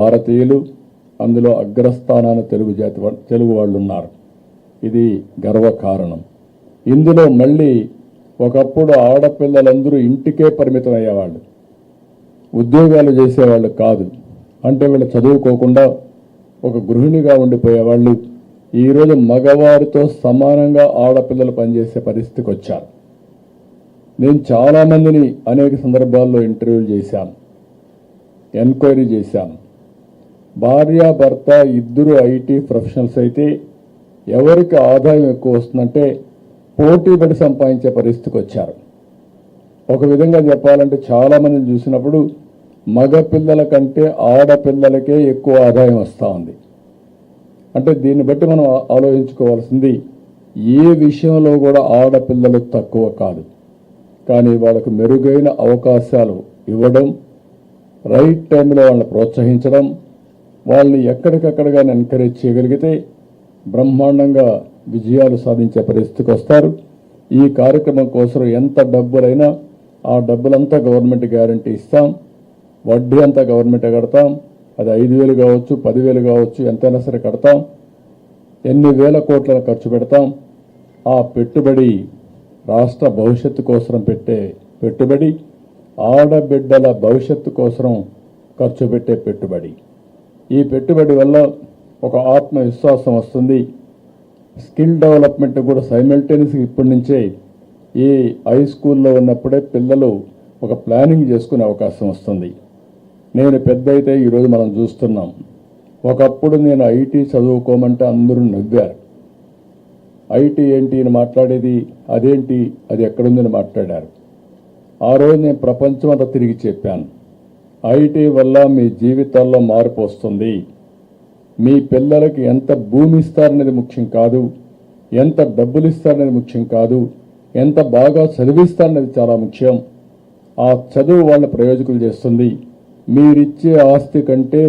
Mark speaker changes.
Speaker 1: భారతీయులు అందులో అగ్రస్థానాన తెలుగు వాళ్ళు ఉన్నారు. ఇది గర్వకారణం. ఇందులో మళ్ళీ ఒకప్పుడు ఆడపిల్లలందరూ ఇంటికే పరిమితం అయ్యేవాళ్ళు, ఉద్యోగాలు చేసేవాళ్ళు కాదు. అంటే వీళ్ళు చదువుకోకుండా ఒక గృహిణిగా ఉండిపోయేవాళ్ళు. ఈరోజు మగవారితో సమానంగా ఆడపిల్లలు పనిచేసే పరిస్థితికి వచ్చారు. నేను చాలామందిని అనేక సందర్భాల్లో ఇంటర్వ్యూలు చేశాను, ఎంక్వైరీ చేశాను. భార్యాభర్త ఇద్దరు ఐటీ ప్రొఫెషనల్స్ అయితే ఎవరికి ఆదాయం ఎక్కువ వస్తుందంటే పోటీపడి సంపాదించే పరిస్థితికి వచ్చారు. ఒక విధంగా చెప్పాలంటే చాలామందిని చూసినప్పుడు మగపిల్లల కంటే ఆడపిల్లలకే ఎక్కువ ఆదాయం వస్తూ ఉంది. అంటే దీన్ని బట్టి మనం ఆలోచించుకోవాల్సింది, ఏ విషయంలో కూడా ఆడపిల్లలు తక్కువ కాదు. కానీ వాళ్ళకు మెరుగైన అవకాశాలు ఇవ్వడం, రైట్ టైంలో వాళ్ళని ప్రోత్సహించడం, వాళ్ళని ఎక్కడికక్కడగా ఎంకరేజ్ చేయగలిగితే బ్రహ్మాండంగా విజయాలు సాధించే పరిస్థితికి వస్తారు. ఈ కార్యక్రమం కోసం ఎంత డబ్బులైనా ఆ డబ్బులంతా గవర్నమెంట్ గ్యారంటీ ఇస్తాం. వడ్డీ అంతా గవర్నమెంటే కడతాం. అది 5,000 కావచ్చు, 10,000 కావచ్చు, ఎంతైనా సరే కడతాం. ఎన్ని వేల కోట్లను ఖర్చు పెడతాం. ఆ పెట్టుబడి రాష్ట్ర భవిష్యత్తు కోసం పెట్టే పెట్టుబడి, ఆడబిడ్డల భవిష్యత్తు కోసం ఖర్చు పెట్టే పెట్టుబడి. ఈ పెట్టుబడి వల్ల ఒక ఆత్మవిశ్వాసం వస్తుంది. స్కిల్ డెవలప్మెంట్ కూడా సైమల్టేనియస్గా ఇప్పటి నుంచే ఈ హై స్కూల్లో ఉన్నప్పుడే పిల్లలు ఒక ప్లానింగ్ చేసుకునే అవకాశం వస్తుంది. నేను పెద్ద అయితే ఈరోజు మనం చూస్తున్నాం. ఒకప్పుడు నేను ఐటీ చదువుకోమంటే అందరూ నవ్వారు. ఐటీ ఏంటి అని మాట్లాడేది, అదేంటి, అది ఎక్కడుందని మాట్లాడారు. ఆ రోజు నేను ప్రపంచం అంతా తిరిగి చెప్పాను, ఐటీ వల్ల మీ జీవితాల్లో మార్పు వస్తుంది. మీ పిల్లలకి ఎంత భూమి ఇస్తారనేది ముఖ్యం కాదు, ఎంత డబ్బులు ఇస్తారనేది ముఖ్యం కాదు, ఎంత బాగా చదివిస్తారనేది చాలా ముఖ్యం. ఆ చదువు వాళ్ళ ప్రయోజకులు చేస్తుంది. మీరిచ్చే ఆస్తి కంటే